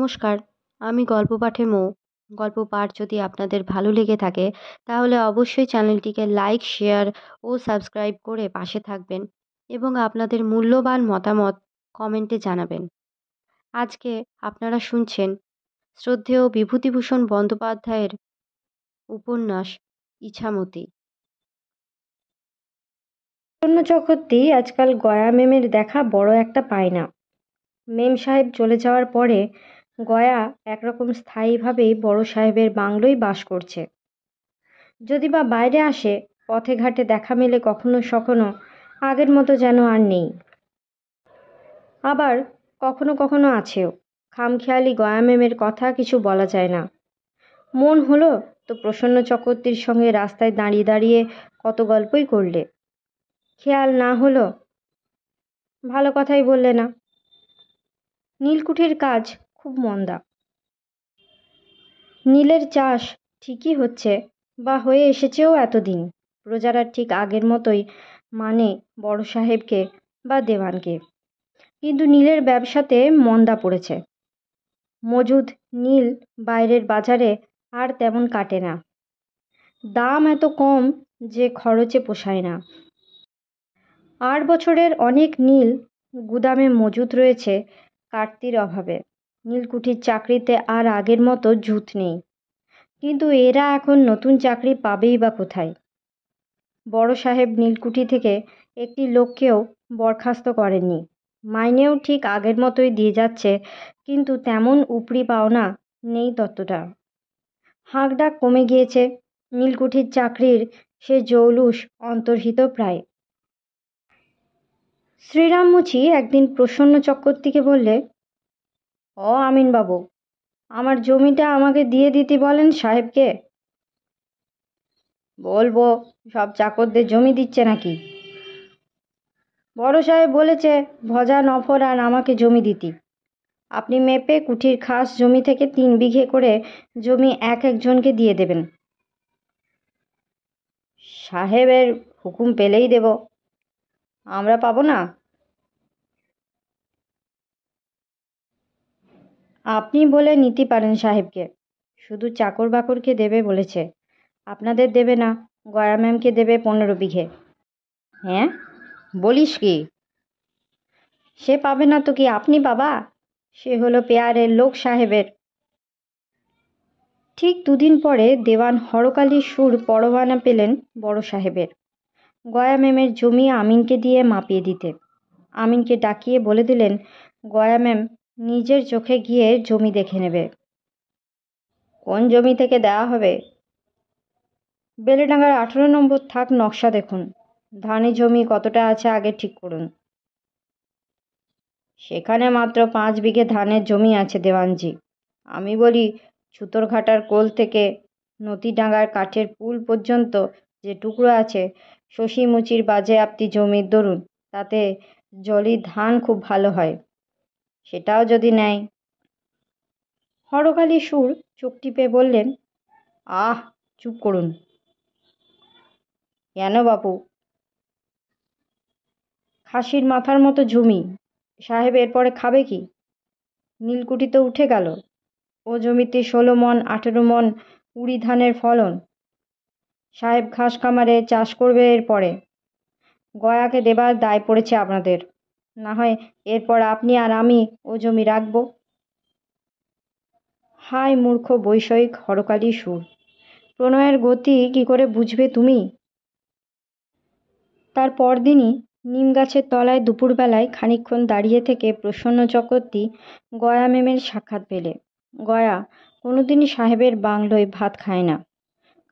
নমস্কার, আমি গল্প পাঠে মৌ। গল্প পাঠ যদি আপনাদের ভালো লেগে থাকে তাহলে অবশ্যই চ্যানেলটিকে লাইক, শেয়ার ও সাবস্ক্রাইব করে পাশে থাকবেন এবং আপনাদের মূল্যবান মতামত কমেন্টে জানাবেন। আজকে আপনারা শুনছেন শ্রদ্ধেয় বিভূতিভূষণ বন্দ্যোপাধ্যায়ের উপন্যাস ইছামতী। প্রসন্ন চক্রবর্তী আজকাল গয়া মেমের দেখা বড় একটা পায় না। মেম সাহেব চলে যাওয়ার পরে গয়া একরকম স্থায়ীভাবেই বড় সাহেবের বাংলোয় বাস করছে। যদি বা বাইরে আসে, পথে ঘাটে দেখা মেলে কখনো সখনো, আগের মতো যেন আর নেই। আবার কখনো কখনো আছেও, খামখেয়ালি গয়া মেমের কথা কিছু বলা যায় না। মন হলো তো প্রসন্ন চক্রবর্তীর সঙ্গে রাস্তায় দাঁড়িয়ে দাঁড়িয়ে কত গল্পই করলে, খেয়াল না হলো ভালো কথাই বললে না। নীলকুঠির কাজ খুব মন্দা। নীলের চাষ ঠিকই হচ্ছে বা হয়ে এসেছেও এতদিন। প্রজারা ঠিক আগের মতোই মানে বড় সাহেবকে বা দেওয়ানকে, কিন্তু নীলের ব্যবসাতে মন্দা পড়েছে। মজুদ নীল বাইরের বাজারে আর তেমন কাটে না। দাম এত কম যে খরচে পোষায় না। 8 বছরের অনেক নীল গুদামে মজুদ রয়েছে কাটতির অভাবে। নীলকুঠির চাকরিতে আর আগের মতো জুত নেই, কিন্তু এরা এখন নতুন চাকরি পাবেই বা কোথায়? বড় সাহেব নীলকুঠি থেকে একটি লোককেও বরখাস্ত করেননি। মাইনেও ঠিক আগের মতোই দিয়ে যাচ্ছে, কিন্তু তেমন উপরি পাওনা নেই ততটা। হাঁকডাক কমে গিয়েছে। নীলকুঠির চাকরির সে জৌলুস অন্তর্হিত প্রায়। শ্রীরাম মুচি একদিন প্রসন্ন চক্রবর্তীকে বললে, আমিনবাবু, আমার জমিটা আমাকে দিয়ে দিতে বলেন সাহেবকে। বলবো, সব চাকরদের জমি দিচ্ছে নাকি? বড় সাহেব বলেছে ভজা নফর আর আমাকে জমি দিতি। আপনি মেপে কুঠির খাস জমি থেকে 3 বিঘে করে জমি এক একজনকে দিয়ে দেবেন। সাহেবের হুকুম পেলেই দেব, আমরা পাবো না? আপনি বলে নিতে পারেন সাহেবকে, শুধু চাকর বাকরকে দেবে বলেছে, আপনাদের দেবে না। গয়া ম্যামকে দেবে 15 বিঘে। হ্যাঁ, বলিস কি? সে পাবে না তো কি আপনি বাবা? সে হলো পেয়ারের লোক সাহেবের। ঠিক 2 দিন পরে দেওয়ান হরকালী সুর পরোয়ানা পেলেন বড় সাহেবের, গয়া ম্যামের জমি আমিনকে দিয়ে মাপিয়ে দিতে। আমিনকে ডাকিয়ে বলে দিলেন গয়া ম্যাম নিজের চোখে গিয়ে জমি দেখে নেবে। কোন জমি থেকে দেওয়া হবে? বেলেডাঙ্গার 18 নম্বর থাক নকশা দেখুন। ধানি জমি কতটা আছে আগে ঠিক করুন। সেখানে মাত্র 5 বিঘে ধানের জমি আছে দেওয়ানজি। আমি বলি, ছুতরঘাটার কোল থেকে নতিডাঙ্গার কাঠের পুল পর্যন্ত যে টুকরো আছে শশী মুচির বাজেয়াপ্তি জমির দরুন, তাতে জলি ধান খুব ভালো হয়, সেটাও যদি নেয়। হরকালী সুর চোখ টিপে বললেন, আহ, চুপ করুন। কেন বাপু? খাসির মাথার মতো জমি, সাহেব এরপরে খাবে কি? নীলকুঠি তো উঠে গেল, ও জমিতে 16 মণ 18 মণ উড়ি ধানের ফলন। সাহেব ঘাস খামারে চাষ করবে এরপরে। গয়াকে দেবার দায় পড়েছে আপনাদের, না হয় এরপর আপনি আর আমি ও জমি রাখব। হায় মূর্খ বৈষয়িক হরকালী সুর, প্রণয়ের গতি কি করে বুঝবে তুমি? তার পরদিনই নিম গাছের তলায় দুপুরবেলায় খানিকক্ষণ দাঁড়িয়ে থেকে প্রসন্ন চক্রবর্তী গয়া মেমের সাক্ষাৎ পেলে। গয়া কোনোদিনই সাহেবের বাংলোয় ভাত খায় না।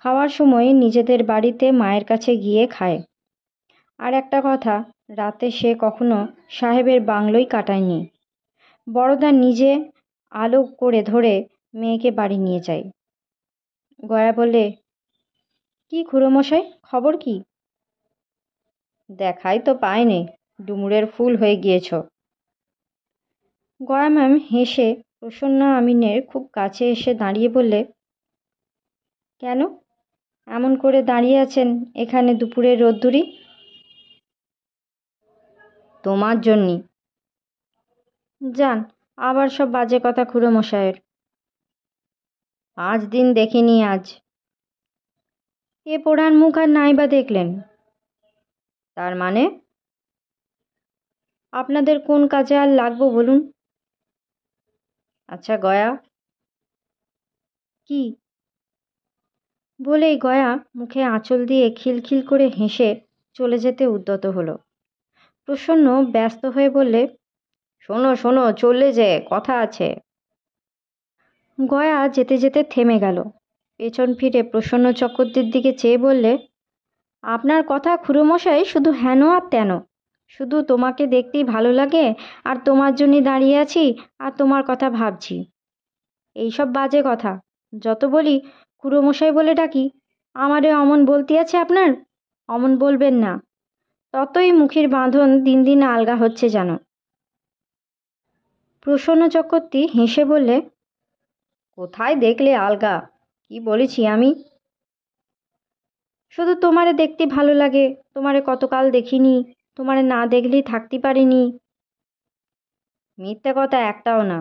খাওয়ার সময় নিজেদের বাড়িতে মায়ের কাছে গিয়ে খায়। আর একটা কথা, রাতে সে কখনো সাহেবের বাংলোয় কাটায়নি। বড়দা নিজে আলো করে ধরে মেয়েকে বাড়ি নিয়ে যায়। গয়া বলে, কি খুড়োমশাই, খবর কি? দেখাই তো পায়নি, ডুমুরের ফুল হয়ে গিয়েছ। গয়া ম্যাম হেসে প্রসন্ন আমিনের খুব কাছে এসে দাঁড়িয়ে বললে, কেন এমন করে দাঁড়িয়ে আছেন এখানে দুপুরের রোদ্দুরি? তোমার জন্যই। যান, আবার সব বাজে কথা খুড়োমশাইয়ের। আজ দিন দেখিনি আজ। এ পোড়ার মুখ আর নাই বা দেখলেন? তার মানে? আপনাদের কোন কাজে আর লাগবো বলুন? আচ্ছা গয়া। কি? বলেই গয়া মুখে আঁচল দিয়ে খিলখিল করে হেসে চলে যেতে উদ্যত হলো। প্রসন্ন ব্যস্ত হয়ে বললে, শোনো শোনো, চললে যে, কথা আছে। গয়া যেতে যেতে থেমে গেল। পেছন ফিরে প্রসন্ন চক্রবর্তীর দিকে চেয়ে বললে, আপনার কথা খুড়োমশাই শুধু হেন আর তেন। শুধু তোমাকে দেখতেই ভালো লাগে, আর তোমার জন্যই দাঁড়িয়ে আছি, আর তোমার কথা ভাবছি। এইসব বাজে কথা যত বলি খুড়োমশাই বলে ডাকি। আমারে অমন বলতে আছে আপনার? অমন বলবেন না। ততই মুখের বাঁধন দিন দিন আলগা হচ্ছে যেন। প্রসন্ন চক্রবর্তী হেসে বললে, কোথায় দেখলে আলগা? কি বলেছি আমি? শুধু তোমারে দেখতে ভালো লাগে, তোমারে কতকাল দেখিনি, তোমারে না দেখলেই থাকতে পারিনি। মিথ্যে কথা একটাও না।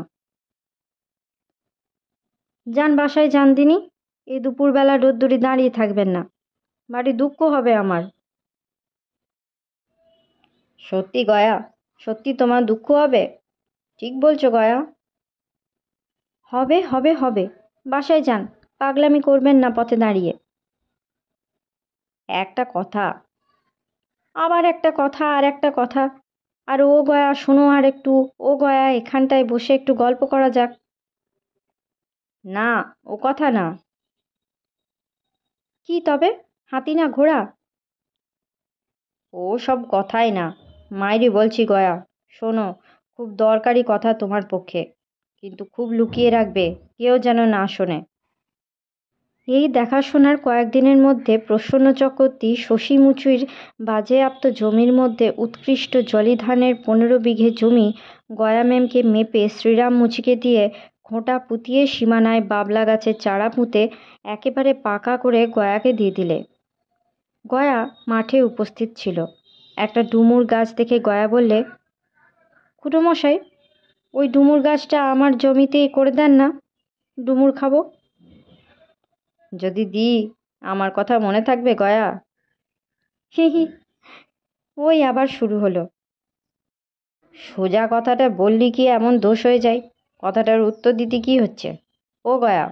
যান বাসায় যান দিনি। এই দুপুরবেলা রোদ্দুরে দাঁড়িয়ে থাকবেন না, বাড়ি দুঃখ হবে আমার। সত্যি গয়া? সত্যি তোমার দুঃখ হবে? ঠিক বলছো গয়া? হবে হবে হবে। বাসায় যান, পাগলামি করবেন না পথে দাঁড়িয়ে। একটা কথা, আবার একটা কথা, আর একটা কথা। আর ও গয়া শোনো, আর একটু। ও গয়া, এখানটায় বসে একটু গল্প করা যাক। না, ও কথা না। কি তবে? হাতি না ঘোড়া? ও সব কথাই না। মাইরি বলছি গয়া, শোনো, খুব দরকারি কথা তোমার পক্ষে, কিন্তু খুব লুকিয়ে রাখবে, কেউ যেন না শোনে। এই দেখাশোনার কয়েকদিনের মধ্যে প্রসন্ন চক্রবর্তী শশী মুচুর বাজেয়াপ্ত জমির মধ্যে উৎকৃষ্ট জলি ধানের 15 বিঘে জমি গয়া ম্যামকে মেপে শ্রীরাম মুচিকে দিয়ে খোঁটা পুঁতিয়ে সীমানায় বাবলা গাছের চারা পুঁতে একেবারে পাকা করে গয়াকে দিয়ে দিলে। গয়া মাঠে উপস্থিত ছিল। একটা ডুমুর গাছ দেখে গয়া বললে, খুড়োমশাই, ওই ডুমুর গাছটা আমার জমিতেই করে দেন না, ডুমুর খাবো। যদি দিই, আমার কথা মনে থাকবে গয়া? হি হি। ওই আবার শুরু হলো। সোজা কথাটা বললি কি এমন দোষ হয়ে যায়? কথাটার উত্তর দিতে কি হচ্ছে? ও গয়া।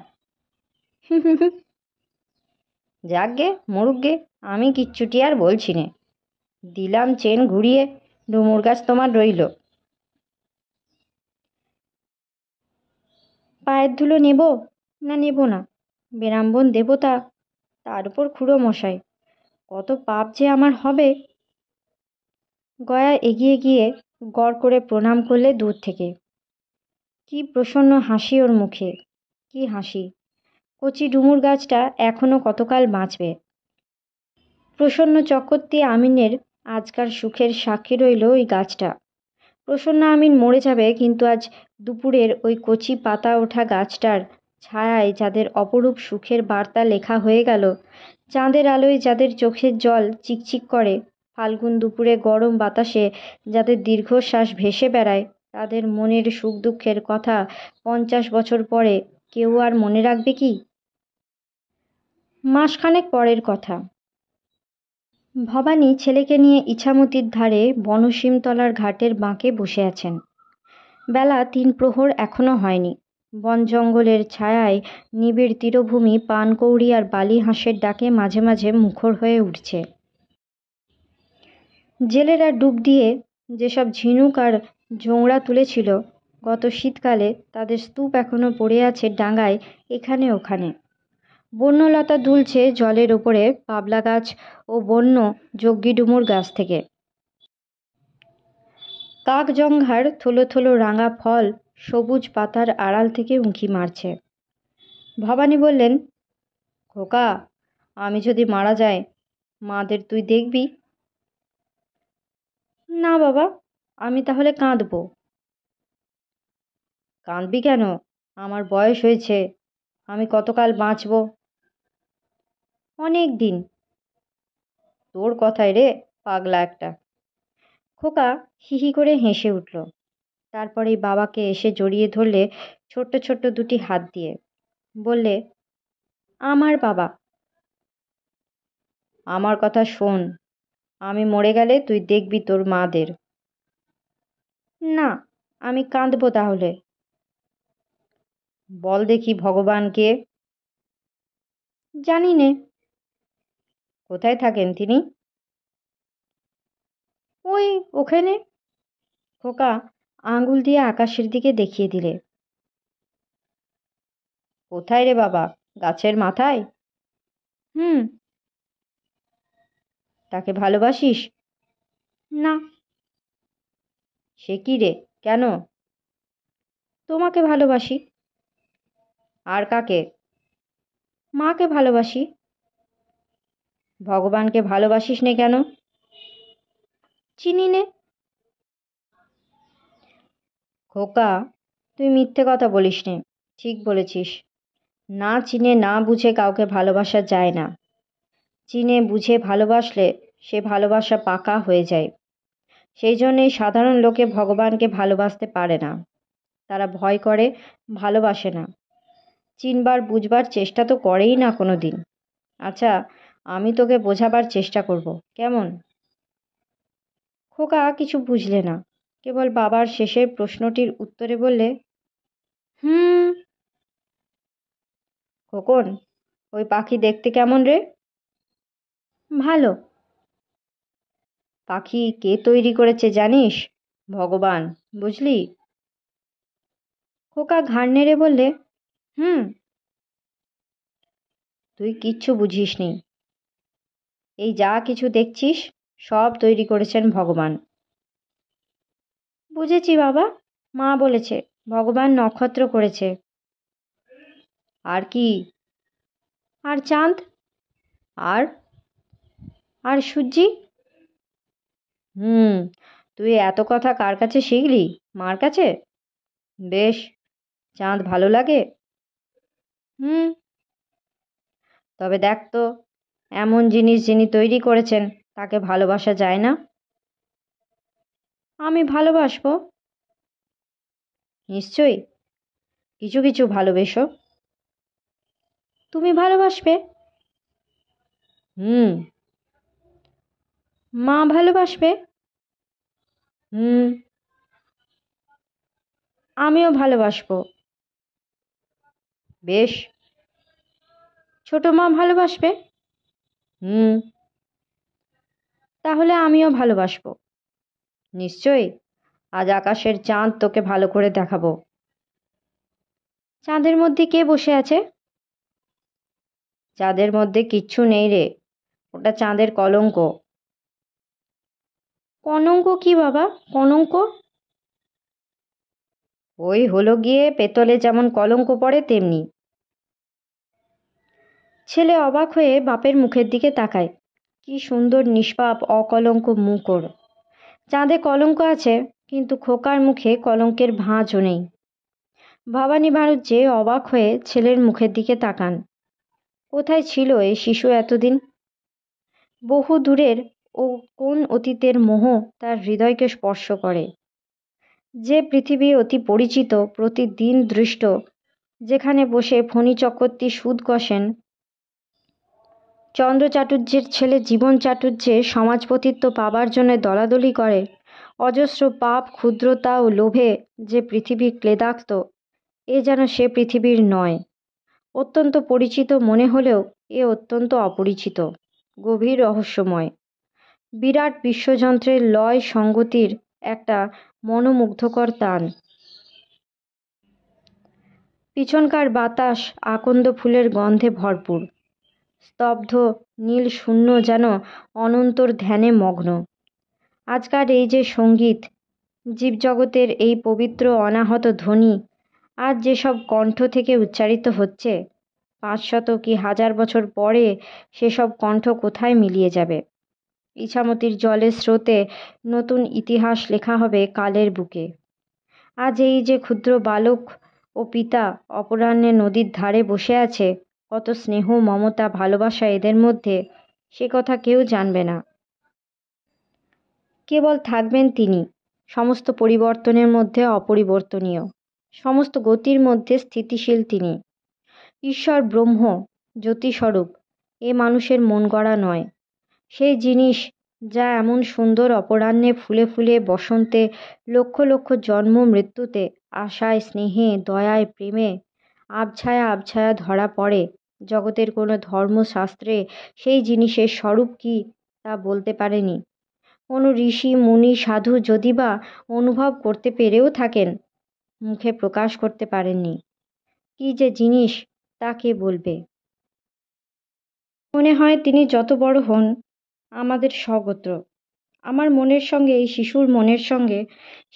যাকগে, মরুকগে, আমি কিচ্ছুটি আর বলছি নে। দিলাম চেন ঘুরিয়ে, ডুমুর গাছ তোমার রইল। পায়ের ধুলো নেব না নেব না? বেরাম্বন দেবতা, তার উপর খুড়ো মশাই, কত পাপ যে আমার হবে। গয়া এগিয়ে গিয়ে গড় করে প্রণাম করলে দূর থেকে। কি প্রসন্ন হাসি ওর মুখে! কি হাসি! কচি ডুমুর গাছটা এখনো কতকাল বাঁচবে। প্রসন্ন চক্রবর্তী আমিনের আজকার সুখের সাক্ষী রইল ওই গাছটা। প্রসন্ন আমিন মরে যাবে, কিন্তু আজ দুপুরের ওই কচি পাতা ওঠা গাছটার ছায়ায় যাদের অপরূপ সুখের বার্তা লেখা হয়ে গেল, চাঁদের আলোয় যাদের চোখের জল চিকচিক করে, ফাল্গুন দুপুরে গরম বাতাসে যাদের দীর্ঘশ্বাস ভেসে বেড়ায়, তাদের মনের সুখ দুঃখের কথা 50 বছর পরে কেউ আর মনে রাখবে কি? মাসখানেক পরের কথা। ভবানী ছেলেকে নিয়ে ইছামতির ধারে বনসিমতলার ঘাটের বাঁকে বসে আছেন। বেলা 3 প্রহর এখনো হয়নি। বন জঙ্গলের ছায়ায় নিবিড় তীরভূমি পানকৌড়ি আর বালি হাঁসের ডাকে মাঝে মাঝে মুখর হয়ে উঠছে। জেলেরা ডুব দিয়ে যেসব ঝিনুক আর জোংড়া তুলেছিল গত শীতকালে, তাদের স্তূপ এখনো পড়ে আছে ডাঙায় এখানে ওখানে। বন্যলতা দুলছে জলের ওপরে পাবলা গাছ ও বন্য যজ্ঞি ডুমুর গাছ থেকে। কাকজঙ্ঘার থলো থলো রাঙা ফল সবুজ পাতার আড়াল থেকে উঁকি মারছে। ভবানী বললেন, খোকা, আমি যদি মারা যাই, মাদের তুই দেখবি? না বাবা, আমি তাহলে কাঁদব। কাঁদবি কেন? আমার বয়স হয়েছে, আমি কতকাল বাঁচব? অনেক দিন। তোর কথায় রে, পাগলা একটা। খোকা হি হি করে হেসে উঠল। তারপরেই বাবাকে এসে জড়িয়ে ধরলে ছোট্ট ছোট্ট দুটি হাত দিয়ে। বললে, আমার বাবা। আমার কথা শোন, আমি মরে গেলে তুই দেখবি তোর মাদের। না, আমি কাঁদবো তাহলে। বল দেখি ভগবানকে। জানি নে। কোথায় থাকেন তিনি? ওই ওখানে। খোকা আঙুল দিয়ে আকাশের দিকে দেখিয়ে দিলে। কোথায় রে বাবা? গাছের মাথায়? হুম। তাকে ভালোবাসিস? না। সে কি রে, কেন? তোমাকে ভালোবাসি। আর কাকে? মাকে ভালোবাসি। ভগবানকে ভালোবাসিস নে কেন? চিনি নে। খোকা, তুই মিথ্যে কথা বলিস নে। ঠিক বলেছিস, না চিনে না বুঝে কাউকে ভালোবাসা যায় না। চিনে বুঝে ভালোবাসলে সে ভালোবাসা পাকা হয়ে যায়। সেই জন্যেই সাধারণ লোকে ভগবানকে ভালোবাসতে পারে না। তারা ভয় করে, ভালোবাসে না। চিনবার বুঝবার চেষ্টা তো করেই না কোনো দিন। আচ্ছা, আমি তোকে বোঝাবার চেষ্টা করব, কেমন? খোকা কিছু বুঝলে না, কেবল বাবার শেষের প্রশ্নটির উত্তরে বললে, হুম। খোকন, ওই পাখি দেখতে কেমন রে? ভালো। পাখি কে তৈরি করেছে জানিস? ভগবান, বুঝলি? খোকা ঘাড় নেড়ে বললে, হুম। তুই কিচ্ছু বুঝিসনি। এই যা কিছু দেখছিস সব তৈরি করেছেন ভগবান। বুঝেছি বাবা, মা বলেছে ভগবান নক্ষত্র করেছে। আর কি? আর চাঁদ। আর আর সূর্যি। হুম। তুই এত কথা কার কাছে শিখলি? মার কাছে? বেশ। চাঁদ ভালো লাগে? হুম। তবে দেখ তো, এমন জিনিস যিনি তৈরি করেছেন তাকে ভালোবাসা যায় না? আমি ভালোবাসবো। নিশ্চয়ই। কিছু কিছু ভালোবেসো। তুমি ভালোবাসবে? হুম। মা ভালোবাসবে? হুম। আমিও ভালোবাসবো। বেশ। ছোট মা ভালোবাসবে? হুম। তাহলে আমিও ভালোবাসবো। নিশ্চয়ই। আজ আকাশের চাঁদ তোকে ভালো করে দেখাবো। চাঁদের মধ্যে কে বসে আছে? চাঁদের মধ্যে কিচ্ছু নেই রে, ওটা চাঁদের কলঙ্ক। কলঙ্ক কি বাবা, কলঙ্ক? ওই হলো গিয়ে পেতলে যেমন কলঙ্ক পড়ে তেমনি। ছেলে অবাক হয়ে বাপের মুখের দিকে তাকায়। কি সুন্দর নিষ্পাপ অকলঙ্ক মুখ ওর। চাঁদে কলঙ্ক আছে, কিন্তু খোকার মুখে কলঙ্কের ভাঁজও নেই। ভবানী ভারুজ্জে অবাক হয়ে ছেলের মুখের দিকে তাকান। কোথায় ছিল এই শিশু এতদিন? বহু দূরের ও কোন অতীতের মোহ তার হৃদয়কে স্পর্শ করে। যে পৃথিবী অতি পরিচিত, প্রতিদিন দৃষ্ট, যেখানে বসে ফণী চক্রবর্তী সুদ কষেন, চন্দ্র চাটুর্যের ছেলে জীবন চাটুর্যে সমাজপতিত্ব পাবার জন্য দলাদলি করে, অজস্র পাপ ক্ষুদ্রতা ও লোভে যে পৃথিবী ক্লেদাক্ত, এ যেন সে পৃথিবীর নয়। অত্যন্ত পরিচিত মনে হলেও এ অত্যন্ত অপরিচিত, গভীর রহস্যময়। বিরাট বিশ্বযন্ত্রের লয় সংগতির একটা মনোমুগ্ধকর টান। পিছনকার বাতাস আকন্দ ফুলের গন্ধে ভরপুর। স্তব্ধ নীল শূন্য যেন অনন্তর ধ্যানে মগ্ন। আজকার এই যে সঙ্গীত, জীবজগতের এই পবিত্র অনাহত ধ্বনি আজ যেসব কণ্ঠ থেকে উচ্চারিত হচ্ছে, 500 কি 1000 বছর পরে সেসব কণ্ঠ কোথায় মিলিয়ে যাবে? ইছামতির জলের স্রোতে নতুন ইতিহাস লেখা হবে কালের বুকে। আজ এই যে ক্ষুদ্র বালক ও পিতা অপরাহ্নে নদীর ধারে বসে আছে, কত স্নেহ মমতা ভালোবাসা এদের মধ্যে, সে কথা কেউ জানবে না। কেবল থাকবেন তিনি, সমস্ত পরিবর্তনের মধ্যে অপরিবর্তনীয়, সমস্ত গতির মধ্যে স্থিতিশীল তিনি। ঈশ্বর ব্রহ্ম, জ্যোতিস্বরূপ। এ মানুষের মন গড়া নয়। সেই জিনিস যা এমন সুন্দর অপরাহ্নে ফুলে ফুলে, বসন্তে, লক্ষ লক্ষ জন্ম মৃত্যুতে, আশায়, স্নেহে, দয়ায়, প্রেমে আবছায়া আবছায়া ধরা পড়ে, জগতের কোনো ধর্মশাস্ত্রে সেই জিনিসের স্বরূপ কি তা বলতে পারেনি। কোনো ঋষি মুনি সাধু যদি বা অনুভব করতে পেরেও থাকেন, মুখে প্রকাশ করতে পারেননি। কি যে জিনিস তা কে বলবে? মনে হয় তিনি যত বড় হন আমাদের স্বগোত্র। আমার মনের সঙ্গে এই শিশুর মনের সঙ্গে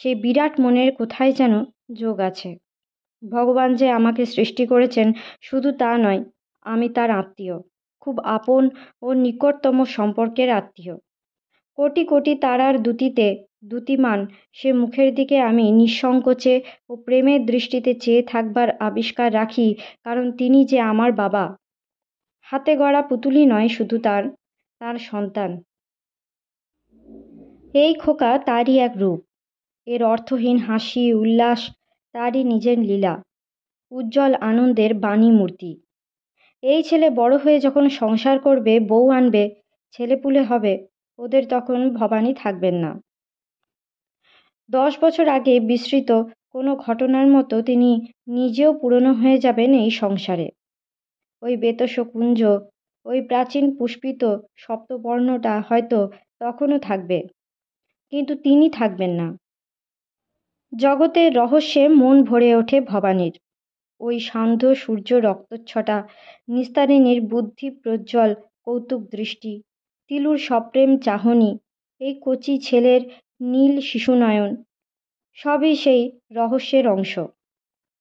সেই বিরাট মনের কোথায় যেন যোগ আছে। ভগবান যে আমাকে সৃষ্টি করেছেন শুধু তা নয়, আমি তার আত্মীয়, খুব আপন ও নিকটতম সম্পর্কের আত্মীয়। কোটি কোটি তারার দ্যুতিতে দ্যুতিমান সে মুখের দিকে আমি নিঃসংকোচে ও প্রেমের দৃষ্টিতে চেয়ে থাকবার আবিষ্কার রাখি, কারণ তিনি যে আমার বাবা। হাতে গড়া পুতুলি নয় শুধু, তার তার সন্তান। এই খোকা তারই এক রূপ। এর অর্থহীন হাসি উল্লাস তারই নিজের লীলা, উজ্জ্বল আনন্দের বাণী মূর্তি। এই ছেলে বড় হয়ে যখন সংসার করবে, বউ আনবে, ছেলেপুলে হবে, ওদের তখন ভবানী থাকবেন না। 10 বছর আগে বিস্মৃত কোনো ঘটনার মতো তিনি নিজেও পুরনো হয়ে যাবেন এই সংসারে। ওই বেতস কুঞ্জ, ওই প্রাচীন পুষ্পিত সপ্তবর্ণটা হয়তো তখনও থাকবে, কিন্তু তিনি থাকবেন না। জগতের রহস্যে মন ভরে ওঠে ভবানীর। ওই সান্ধ্য সূর্য রক্তচ্ছটা, নিস্তারিণীর বুদ্ধি প্রজ্জ্বল কৌতুক দৃষ্টি, তিলুর সপ্রেম চাহনি, এই কচি ছেলের নীল শিশুনয়ন, সবই সেই রহস্যের অংশ।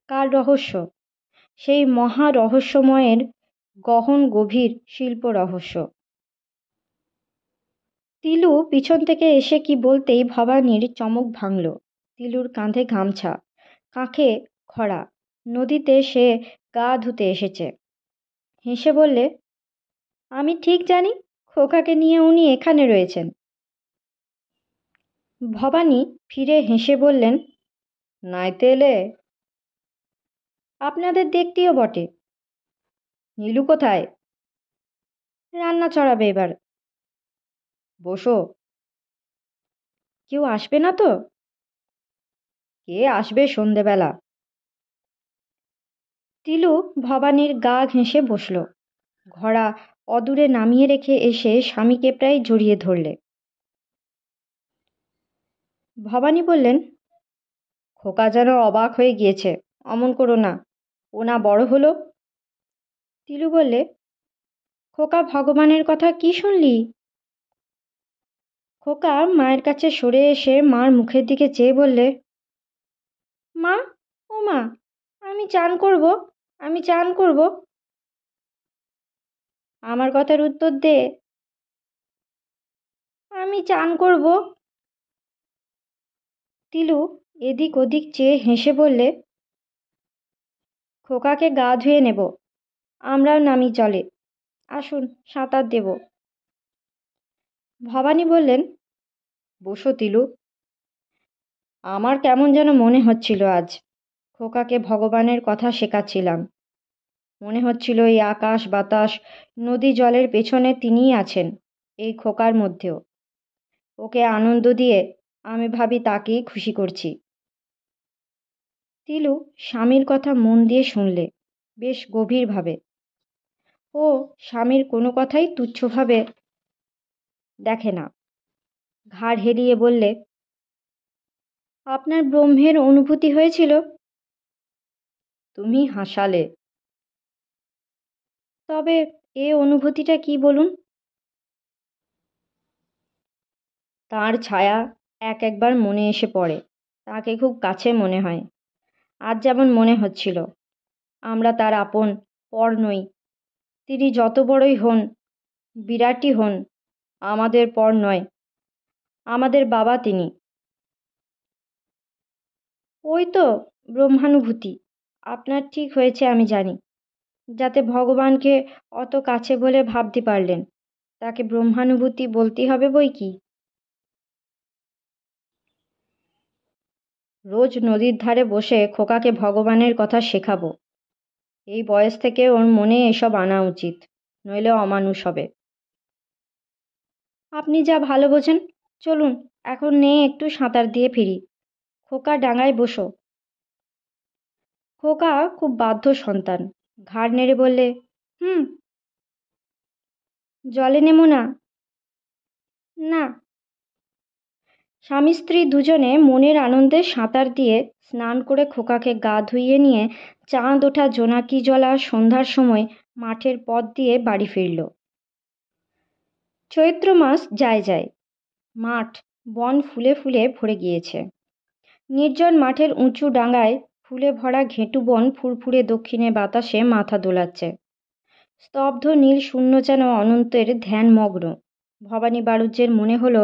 কার রহস্য? সেই মহা রহস্যময়ের গহন গভীর শিল্প রহস্য। তিলু পিছন থেকে এসে কি বলতেই ভবানীর চমক ভাঙল। তিলুর কাঁধে গামছা, কাঁখে খড়া, নদীতে সে গা ধুতে এসেছে। হেসে বললে, আমি ঠিক জানি খোকাকে নিয়ে উনি এখানে রয়েছেন। ভবানী ফিরে হেসে বললেন, নাইতে এলে? আপনাদের দেখতেও বটে। নীলু কোথায়? রান্না চড়াবে এবার। বসো। কেউ আসবে না তো? কে আসবে সন্ধেবেলা? তিলু ভবানীর গা ঘেঁষে বসল। ঘোড়া অদূরে নামিয়ে রেখে এসে স্বামীকে প্রায় জড়িয়ে ধরলে। ভবানী বললেন, খোকা যেন অবাক হয়ে গিয়েছে, অমন করো না, ও না বড় হলো। তিলু বললে, খোকা ভগবানের কথা কি শুনলি? খোকা মায়ের কাছে সরে এসে মার মুখের দিকে চেয়ে বললে, মা, ও মা, আমি চান করব, আমি চান করব। আমার কথার উত্তর দে। আমি চান করব। তিলু এদিক ওদিক চেয়ে হেসে বললে, খোকাকে গা ধুয়ে নেব, আমরাও নামি জলে, আসুন সাঁতার দেব। ভবানী বললেন, বসো তিলু। আমার কেমন যেন মনে হচ্ছিল আজ খোকাকে ভগবানের কথা শেখাচ্ছিলাম। মনে হচ্ছিল এই আকাশ বাতাস নদী জলের পেছনে তিনিই আছেন, এই খোকার মধ্যেও। ওকে আনন্দ দিয়ে আমি ভাবি তাকেই খুশি করছি। তিলু স্বামীর কথা মন দিয়ে শুনলে, বেশ গভীরভাবে। ও স্বামীর কোনো কথাই তুচ্ছভাবে দেখে না। ঘাড় হেলিয়ে বললে, আপনার ব্রহ্মের অনুভূতি হয়েছিল? তুমি হাসালে। তবে এ অনুভূতিটা কি বলুন? তাঁর ছায়া একবার মনে এসে পড়ে, তাকে খুব কাছে মনে হয়। আজ যেমন মনে হচ্ছিল আমরা তার আপন, পর নই। তিনি যত বড়ই হন, বিরাটই হন, আমাদের পর নয়, আমাদের বাবা তিনি। ওই তো ব্রহ্মানুভূতি আপনার ঠিক হয়েছে আমি জানি। যাতে ভগবানকে অত কাছে বলে ভাবতে পারলেন, তাকে ব্রহ্মানুভূতি বলতেই হবে বই কি। রোজ নদীর ধারে বসে খোকাকে ভগবানের কথা শেখাবো। এই বয়স থেকে ওর মনে এসব আনা উচিত, নইলে অমানুষ হবে। আপনি যা ভালো বোঝেন। চলুন, এখন একটু সাঁতার দিয়ে ফিরি। খোকা, ডাঙায় বসো। খোকা খুব বাধ্য সন্তান, ঘাড় নেড়ে বললে, হুম। জলে নেমো না? না। স্বামী স্ত্রী দুজনে মনের আনন্দে সাঁতার দিয়ে স্নান করে খোকাকে গা ধুইয়ে নিয়ে চাঁদ ওঠা জোনাকি জলা সন্ধ্যার সময় মাঠের পথ দিয়ে বাড়ি ফিরল। চৈত্র মাস যায় যায়। মাঠ বন ফুলে ফুলে ভরে গিয়েছে। নির্জন মাঠের উঁচু ডাঙায় ফুলে ভরা ঘেঁটু বন ফুরফুরে দক্ষিণে বাতাসে মাথা দোলাচ্ছে। স্তব্ধ নীল শূন্য যেন অনন্তের ধ্যানমগ্ন। ভবানী বাড়ুজ্যের মনে হলো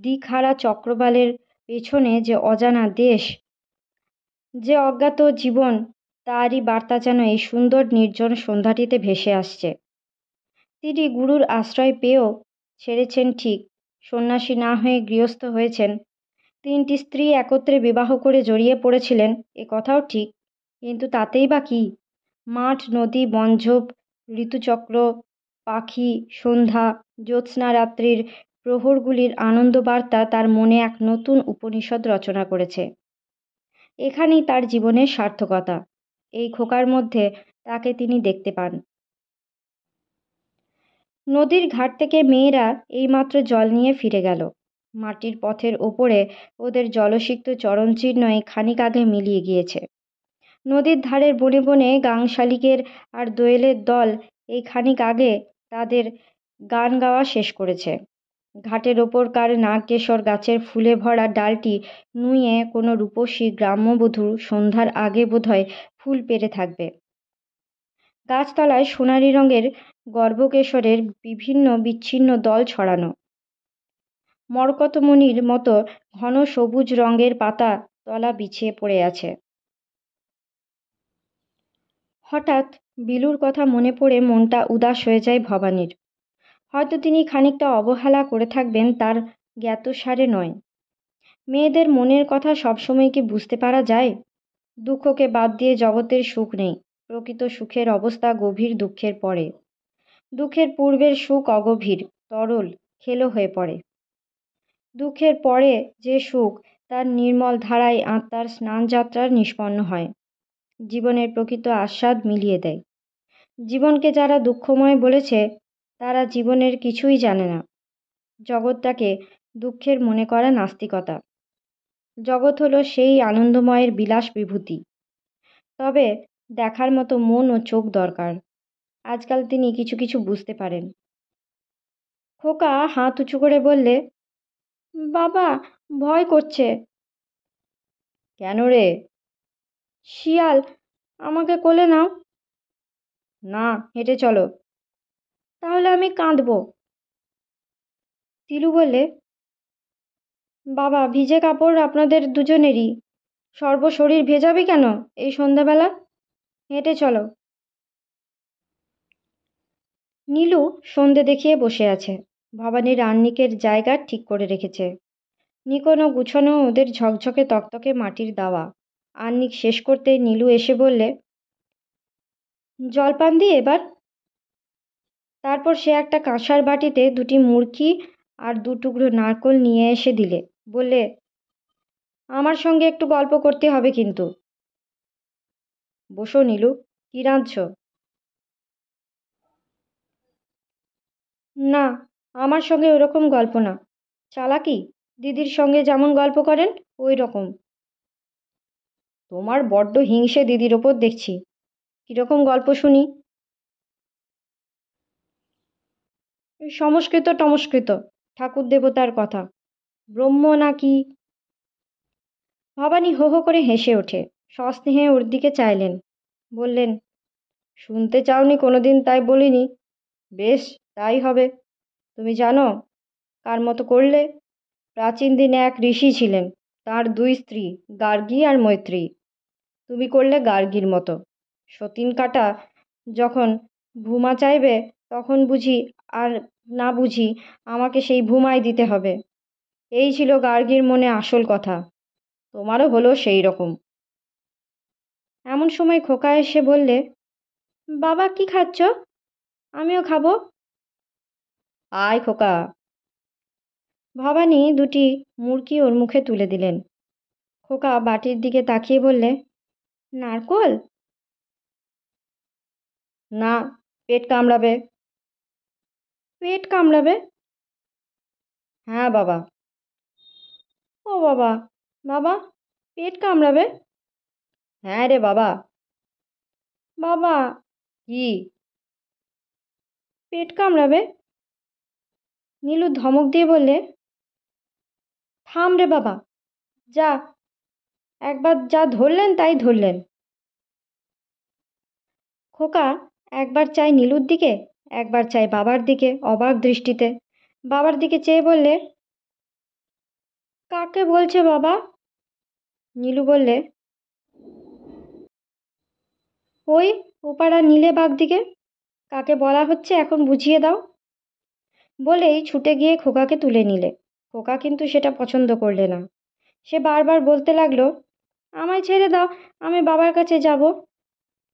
দিকহারা চক্রবালের পেছনে যে অজানা দেশ, যে অজ্ঞাত জীবন, তারই বার্তা যেন এই সুন্দর নির্জন সন্ধ্যাটিতে ভেসে আসছে। তিনি গুরুর আশ্রয় পেয়েও ছেড়েছেন ঠিক, সন্ন্যাসী না হয়ে গৃহস্থ হয়েছেন। 3টি স্ত্রী একত্রে বিবাহ করে জড়িয়ে পড়েছিলেন, এ কথাও ঠিক, কিন্তু তাতেই বা কী? মাঠ, নদী, বনঝোপ, ঋতুচক্র, পাখি, সন্ধ্যা, জ্যোৎস্না রাত্রির প্রহরগুলির আনন্দবার্তা তার মনে এক নতুন উপনিষদ রচনা করেছে। এখানেই তার জীবনের সার্থকতা। এই খোকার মধ্যে তাকে তিনি দেখতে পান। নদীর ঘাট থেকে মেয়েরা এইমাত্র জল নিয়ে ফিরে গেল। মাটির পথের ওপরে ওদের জলসিক্ত চরণচিহ্নই খানিক আগে মিলিয়ে গিয়েছে। নদীর ধারের বনে বনে গাংশালিকের আর দোয়েলের দল এই খানিক আগে তাদের গান গাওয়া শেষ করেছে। ঘাটের ওপরকার নাগকেশর গাছের ফুলে ভরা ডালটি নুয়ে কোনো রূপসী গ্রাম্যবধূ সন্ধ্যার আগে বোধহয় ফুল পেড়ে থাকবে। গাছতলায় সোনালি রঙের গর্ভকেশরের বিভিন্ন বিচ্ছিন্ন দল ছড়ানো। মরকতমণির মতো ঘন সবুজ রঙের পাতা তলা বিছিয়ে পড়ে আছে। হঠাৎ বিলুর কথা মনে পড়ে মনটা উদাস হয়ে যায় ভবানীর। হয়তো তিনি খানিকটা অবহেলা করে থাকবেন, তার জ্ঞাতসারে নয়। মেয়েদের মনের কথা সবসময় কি বুঝতে পারা যায়? দুঃখকে বাদ দিয়ে জগতের সুখ নেই। প্রকৃত সুখের অবস্থা গভীর দুঃখের পরে। দুঃখের পূর্বের সুখ অগভীর, তরল, খেলো হয়ে পড়ে। দুঃখের পরে যে সুখ, তার নির্মল ধারায় আত্মার স্নানযাত্রার নিষ্পন্ন হয়, জীবনের প্রকৃত আস্বাদ মিলিয়ে দেয়। জীবনকে যারা দুঃখময় বলেছে, তারা জীবনের কিছুই জানে না। জগৎটাকে দুঃখের মনে করা নাস্তিকতা। জগৎ হলো সেই আনন্দময়ের বিলাস বিভূতি। তবে দেখার মতো মন ও চোখ দরকার। আজকাল তিনি কিছু কিছু বুঝতে পারেন। খোকা হাত উঁচু করে বললে, বাবা, ভয় করছে। কেন রে? শিয়াল, আমাকে কোলে নাও। না, হেঁটে চলো। তাহলে আমি কাঁদবো। তিলু বললে, বাবা, ভিজে কাপড় আপনাদের দুজনেরই, সর্বশরীর ভেজাবে কেন এই সন্ধ্যাবেলা? হেঁটে চলো। নীলু সন্ধে দেখিয়ে বসে আছে। ভবানীর আহ্নিকের জায়গা ঠিক করে রেখেছে। নিকোনো গুছানো ওদের ঝকঝকে তকতকে মাটির দাওয়া। আহ্নিক শেষ করতে নীলু এসে বললে, জলপান দিই এবার। তারপর সে একটা কাঁসার বাটিতে 2টি মুড়কি আর 2 টুকরো নারকোল নিয়ে এসে দিলে। বললে, আমার সঙ্গে একটু গল্প করতে হবে কিন্তু। বসো নীলু, কি রাঁধছ? না, আমার সঙ্গে ওরকম গল্প না। চালাকি, দিদির সঙ্গে যেমন গল্প করেন ওই রকম। তোমার বড্ড হিংসে দিদির ওপর দেখছি। কীরকম গল্প শুনি? সংস্কৃত টমস্কৃত, ঠাকুর দেবতার কথা, ব্রহ্ম নাকি। ভবানী হো হো করে হেসে ওঠে। সস্নেহে ওর দিকে চাইলেন। বললেন, শুনতে চাওনি কোনোদিন তাই বলিনি। বেশ, তাই হবে। তুমি জানো কার মতো করলে? প্রাচীন দিনে এক ঋষি ছিলেন, তার 2 স্ত্রী, গার্গী আর মৈত্রী। তুমি করলে গার্গীর মতো। সতীন কাটা যখন ভূমা চাইবে, তখন বুঝি আর না বুঝি আমাকে সেই ভূমাই দিতে হবে। এই ছিল গার্গীর মনে আসল কথা। তোমারও হলো সেই রকম। এমন সময় খোকা এসে বললে, বাবা কি খাচ্ছ? আমিও খাবো। আয় খোকা। ভবানী দুটি মুড়কি ওর মুখে তুলে দিলেন। খোকা বাটির দিকে তাকিয়ে বললে, নারকোল? না, পেট কামড়াবে। পেট কামড়াবে? হ্যাঁ বাবা। ও বাবা, বাবা পেট কামড়াবে? হ্যাঁ রে বাবা। বাবা, কি? পেট কামড়াবে? নীলু ধমক দিয়ে বললে, থাম রে বাবা, যা, একবার যা ধরলেন তাই ধরলেন। খোকা একবার চায় নীলুর দিকে, একবার চায় বাবার দিকে অবাক দৃষ্টিতে। বাবার দিকে চেয়ে বললে, কাকে বলছে বাবা? নীলু বললে, ওই ওপাড়া নীলে বাগ দিকে। কাকে বলা হচ্ছে এখন বুঝিয়ে দাও। বলেই ছুটে গিয়ে খোকাকে তুলে নিলে। খোকা কিন্তু সেটা পছন্দ করলে না। সে বারবার বলতে লাগলো, আমায় ছেড়ে দাও, আমি বাবার কাছে যাব।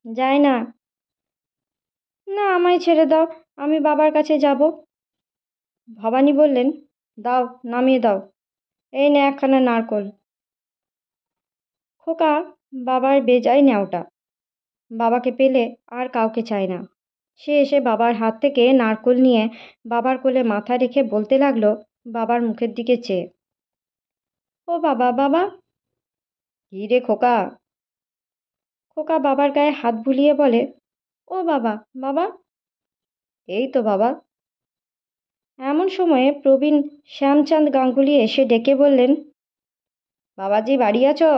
যায় না। না, আমায় ছেড়ে দাও, আমি বাবার কাছে যাব। ভবানী বললেন, দাও, নামিয়ে দাও, এই নে একখানা নারকোল। খোকা বাবার বেজায় ন্যাওটা। বাবাকে পেলে আর কাউকে চায় না। সে এসে বাবার হাত থেকে নারকোল নিয়ে বাবার কোলে মাথা রেখে বলতে লাগলো বাবার মুখের দিকে চেয়ে, ও বাবা, বাবা। কী রে খোকা? খোকা বাবার গায়ে হাত বুলিয়ে বলে, ও বাবা, বাবা। এই তো বাবা। এমন সময়ে প্রবীণ শ্যামচাঁদ গাঙ্গুলি এসে ডেকে বললেন, বাবাজি বাড়ি আছো?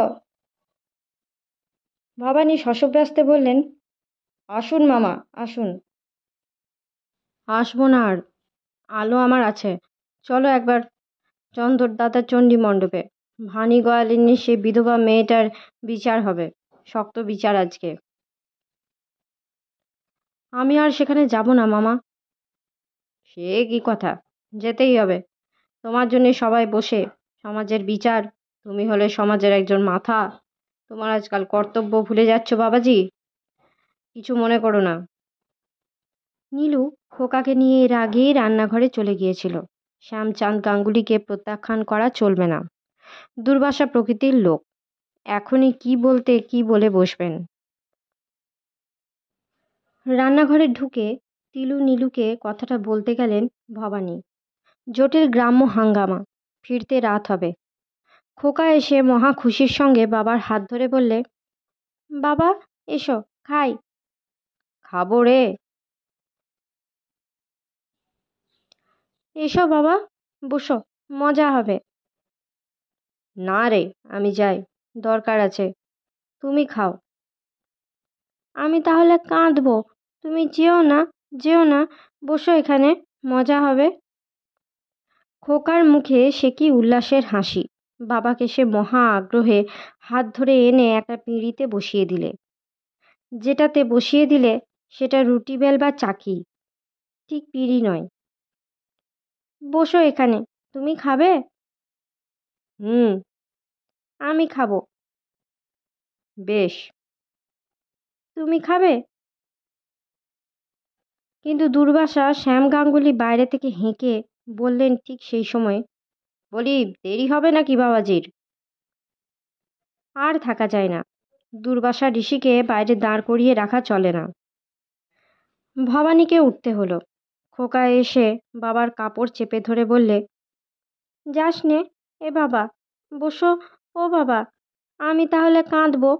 ভবানী শশব্যস্তে বললেন, আসুন মামা, আসুন। আসবো না আর, আলো আমার আছে। চলো একবার চন্দর দাদার চণ্ডী মণ্ডপে। ভানি গোয়ালিনী সে বিধবা মেয়েটার বিচার হবে। শক্ত বিচার আজকে। আমি আর সেখানে যাব না মামা। সে কি কথা, যেতেই হবে। তোমার জন্য সবাই বসে, সমাজের বিচার। তুমি হলে সমাজের একজন মাথা। তোমার আজকাল কর্তব্য ভুলে যাচ্ছ বাবাজি। কিছু মনে করো না। নীলু খোকাকে নিয়ে এর আগেই রান্নাঘরে চলে গিয়েছিল। শ্যামচাঁদ গাঙ্গুলিকে প্রত্যাখ্যান করা চলবে না। দুর্বাসা প্রকৃতির লোক। এখনই কি বলতে কি বলে বসবেন। রান্নাঘরে ঢুকে তিলু নীলুকে কথাটা বলতে গেলেন ভবানী। জটিল গ্রাম্য হাঙ্গামা। ফিরতে রাত হবে। খোকা এসে মহা খুশির সঙ্গে বাবার হাত ধরে বললে, বাবা এসো, খাই। খাবো রে। এসো বাবা, বসো, মজা হবে। না রে, আমি যাই, দরকার আছে। তুমি খাও। আমি তাহলে কাঁদবো। তুমি যেও না, যেও না, বসো এখানে, মজা হবে। খোকার মুখে সে কি উল্লাসের হাসি। বাবাকে সে মহা আগ্রহে হাত ধরে এনে একটা পিঁড়িতে বসিয়ে দিলে। যেটাতে বসিয়ে দিলে সেটা রুটি বেলবার চাকি, ঠিক পিঁড়ি নয়। বসো এখানে, তুমি খাবে? হুম, আমি খাবো। বেশ। তুমি খাবে? কিন্তু দুর্বাসা শ্যাম গাঙ্গুলি বাইরে থেকে হেঁকে বললেন ঠিক সেই সময়, বলি দেরি হবে নাকি বাবাজির? আর থাকা যায় না। দুর্বাসা ঋষিকে বাইরে দাঁড় করিয়ে রাখা চলে না। ভবানীকে উঠতে হলো। খোকা এসে বাবার কাপড় চেপে ধরে বললে, যাস নে এ বাবা, বসো। ও বাবা, আমি তাহলে কাঁদবো।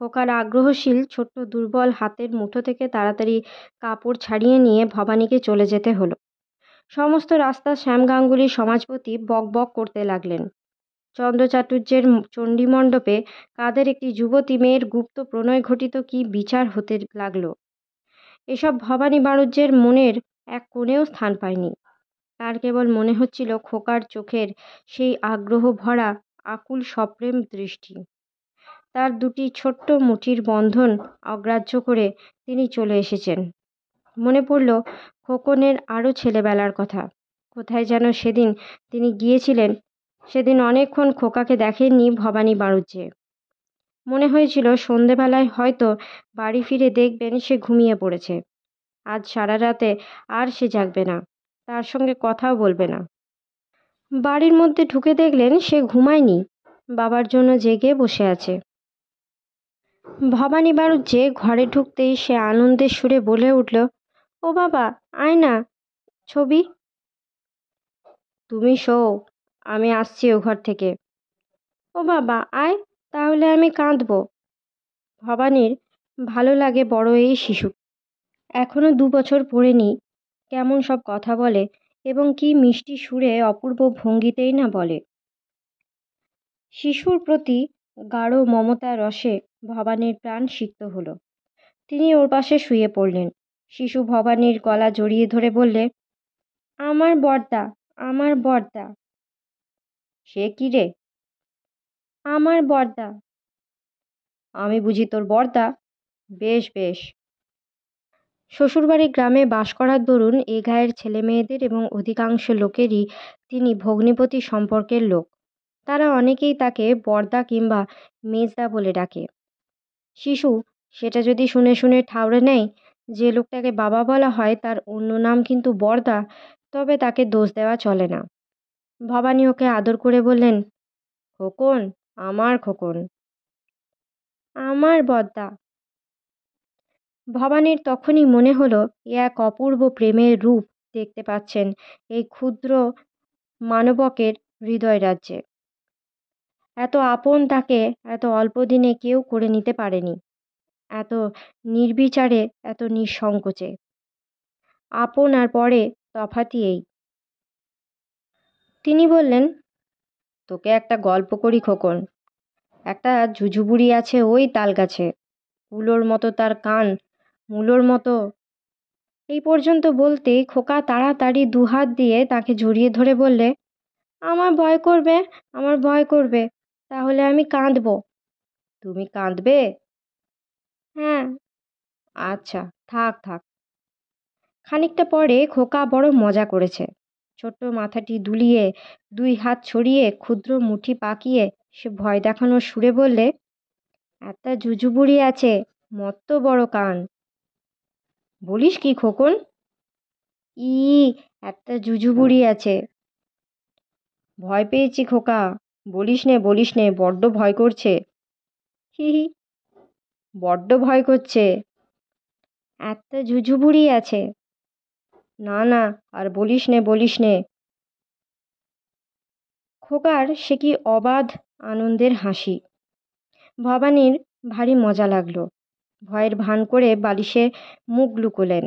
খোকার আগ্রহশীল ছোট্ট দুর্বল হাতের মুঠো থেকে তাড়াতাড়ি কাপড় ছাড়িয়ে নিয়ে ভবানীকে চলে যেতে হলো। সমস্ত রাস্তা শ্যাম গাঙ্গুলি সমাজপতি বক বক করতে লাগলেন। চন্দ্র চাটুর্যের চণ্ডীমণ্ডপে কাদের একটি যুবতী মেয়ের গুপ্ত প্রণয় ঘটিত কি বিচার হতে লাগলো। এসব ভবানী বাণুজ্যের মনের এক কোণেও স্থান পায়নি। তার কেবল মনে হচ্ছিল খোকার চোখের সেই আগ্রহ ভরা আকুল সপ্রেম দৃষ্টি। তার দুটি ছোট্ট মুঠির বন্ধন অগ্রাহ্য করে তিনি চলে এসেছেন। মনে পড়ল খোকনের আরও ছেলেবেলার কথা। কোথায় যেন সেদিন তিনি গিয়েছিলেন সেদিন অনেকক্ষণ খোকাকে দেখেননি ভবানী বাড়ুজ্যে। মনে হয়েছিল সন্ধেবেলায় হয়তো বাড়ি ফিরে দেখবেন সে ঘুমিয়ে পড়েছে। আজ সারা রাতে আর সে জাগবে না, তার সঙ্গে কথাও বলবে না। বাড়ির মধ্যে ঢুকে দেখলেন সে ঘুমায়নি, বাবার জন্য জেগে বসে আছে। ভবানী বাড়ুজ্যে ঘরে ঢুকতেই সে আনন্দের সুরে বলে উঠল, ও বাবা, আয় না, ছবি। তুমি শোও, আমি আসছি ও ঘর থেকে। ও বাবা, আয়, তাহলে আমি কাঁদবো। ভবানীর ভালো লাগে বড় এই শিশু। এখনো 2 বছর পড়েনি, কেমন সব কথা বলে এবং কি মিষ্টি সুরে অপূর্ব ভঙ্গিতেই না বলে। শিশুর প্রতি গাঢ় মমতার রসে ভবানীর প্রাণ সিক্ত হলো। তিনি ওর পাশে শুয়ে পড়লেন। শিশু ভবানীর গলা জড়িয়ে ধরে বললে, আমার বড়দা, আমার বড়দা। সে কি রে? আমার বড়দা। আমি বুঝি তোর বড়দা? বেশ বেশ। শ্বশুরবাড়ি গ্রামে বাস করার দরুন এ গাঁয়ের ছেলেমেয়েদের এবং অধিকাংশ লোকেরই তিনি ভগ্নিপতি সম্পর্কের লোক। তারা অনেকেই তাকে বড়দা কিংবা মেজদা বলে ডাকে। শিশু সেটা যদি শুনে শুনে ঠাউরে নেয় যে লোকটাকে বাবা বলা হয় তার অন্য নাম কিন্তু বড়দা, তবে তাকে দোষ দেওয়া চলে না। ভবানী ওকে আদর করে বললেন, খোকন, আমার খোকন। আমার বড়দা। ভবানীর তখনই মনে হলো এ এক অপূর্ব প্রেমের রূপ দেখতে পাচ্ছেন এই ক্ষুদ্র মানবকের হৃদয় রাজ্যে। এত আপন তাকে এত অল্প দিনে কেউ করে নিতে পারেনি, এত নির্বিচারে, এত নিঃসংকোচে। আপন আর পরে তফাতই এই। তিনি বললেন, তোকে একটা গল্প করি খোকন। একটা ঝুঝুবুড়ি আছে ওই তাল গাছে, কুলোর মতো তার কান, মূলোর মতো। এই পর্যন্ত বলতেই খোকা তাড়াতাড়ি দুহাত দিয়ে তাকে জড়িয়ে ধরে বললে, আমার ভয় করবে, আমার ভয় করবে, তাহলে আমি কাঁদবো। তুমি কাঁদবে? হ্যাঁ। আচ্ছা, থাক থাক। খানিকটা পরে খোকা বড় মজা করেছে। ছোট্ট মাথাটি দুলিয়ে 2 হাত ছড়িয়ে ক্ষুদ্র মুঠি পাকিয়ে সে ভয় দেখানোর সুরে বললে, একটা জুজুবুড়ি আছে, মত্ত বড় কান। বলিস কি খোকন? ই, একটা জুজুবুড়ি আছে। ভয় পেয়েছি খোকা, বলিস নে, বড্ড ভয় করছে। হি হি, বড্ড ভয় করছে। একটা জুজুবুড়ি আছে। না না, আর বলিস নে। খোকার সে কি অবাধ আনন্দের হাসি। ভবানীর ভারী মজা লাগলো। ভয়ের ভান করে বালিশে মুখ লুকোলেন।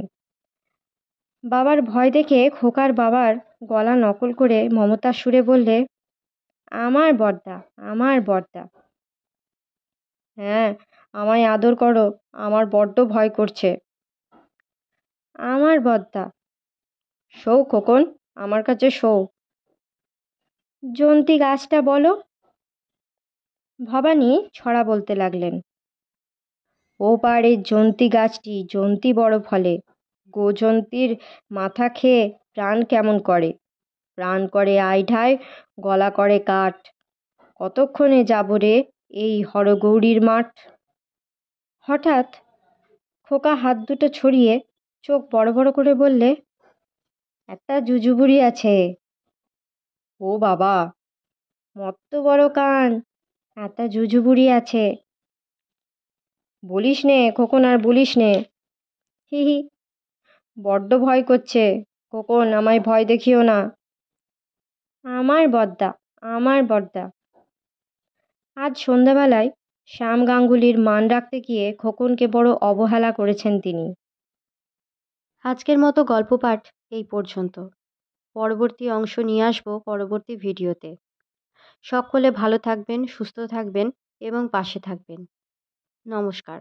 বাবার ভয় দেখে খোকার বাবার গলা নকল করে মমতার সুরে বললে, আমার বড়দা, আমার বড়দা। হ্যাঁ, আমায় আদর করো, আমার বড্ড ভয় করছে। আমার বড়দা। শোও খোকন, আমার কাছে শোও। জন্তি গাছটা বলো। ভবানী ছড়া বলতে লাগলেন। ও পাড়ের জন্তি গাছটি জন্তি বড় ফলে, গোজন্তির মাথা খেয়ে প্রাণ কেমন করে, প্রাণ করে আইঢায়, গলা করে কাঠ। কতক্ষণে যাব রে এই হরগৌরীর মাঠ। হঠাৎ খোকা হাত দুটো ছড়িয়ে চোখ বড় বড় করে বললে, একটা জুজুবুড়ি আছে। ও বাবা, মত্ত বড় কান, একটা জুজুবুড়ি আছে। বলিস নে খোকন, আর বলিস নে। হি হি, বড্ড ভয় করছে খোকন, আমায় ভয় দেখিও না। আমার বড়দা, আমার বড়দা। আজ সন্ধ্যাবেলায় শ্যাম গাঙ্গুলির মান রাখতে গিয়ে খোকনকে বড় অবহেলা করেছেন তিনি। আজকের মতো গল্প পাঠ এই পর্যন্ত। পরবর্তী অংশ নিয়ে আসবো পরবর্তী ভিডিওতে। সকলে ভালো থাকবেন, সুস্থ থাকবেন এবং পাশে থাকবেন। নমস্কার।